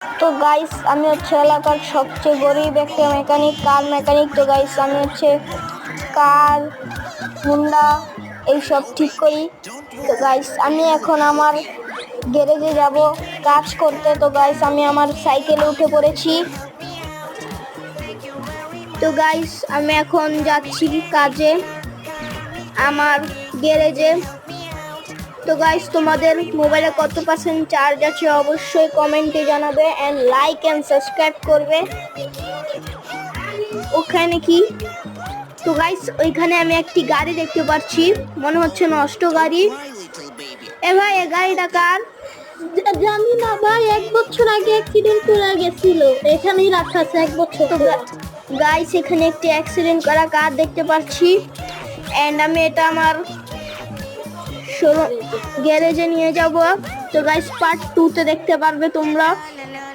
তো গাইস আমি হচ্ছে এলাকার সবচেয়ে গরিব একটা মেকানিক, কার মেকানিক। তো গাইস আমি হচ্ছে কার, হুন্ডা এইসব ঠিক করি। তো গাইস আমি এখন আমার গ্যারেজে যাব কাজ করতে। তো গাইস আমি আমার সাইকেলে উঠে পড়েছি। তো গাইস আমি এখন যাচ্ছি কাজে আমার গ্যারেজে। তো গাইস তোমাদের মোবাইলে কত পার্সেন্ট চার্জ আছে অবশ্যই কমেন্টে জানাবে এন্ড লাইক এন্ড সাবস্ক্রাইব করবে। ওখানে কি? তো গাইস ওইখানে আমি একটি গাড়ি দেখতে পাচ্ছি, মনে হচ্ছে নষ্ট গাড়ি। এ ভাই এই গাড়িটা কার? জানি না ভাই, 1 বছর আগে অ্যাক্সিডেন্ট করে গেছিল, এখানেই রাখা আছে 1 বছর। তো গাইস এখানে একটি অ্যাক্সিডেন্ট করা কার দেখতে পাচ্ছি এন্ড আমি এটা আমার গ্যারেজে নিয়ে যাব। তো গাইস পার্ট 2 তে দেখতে পারবে তোমরা।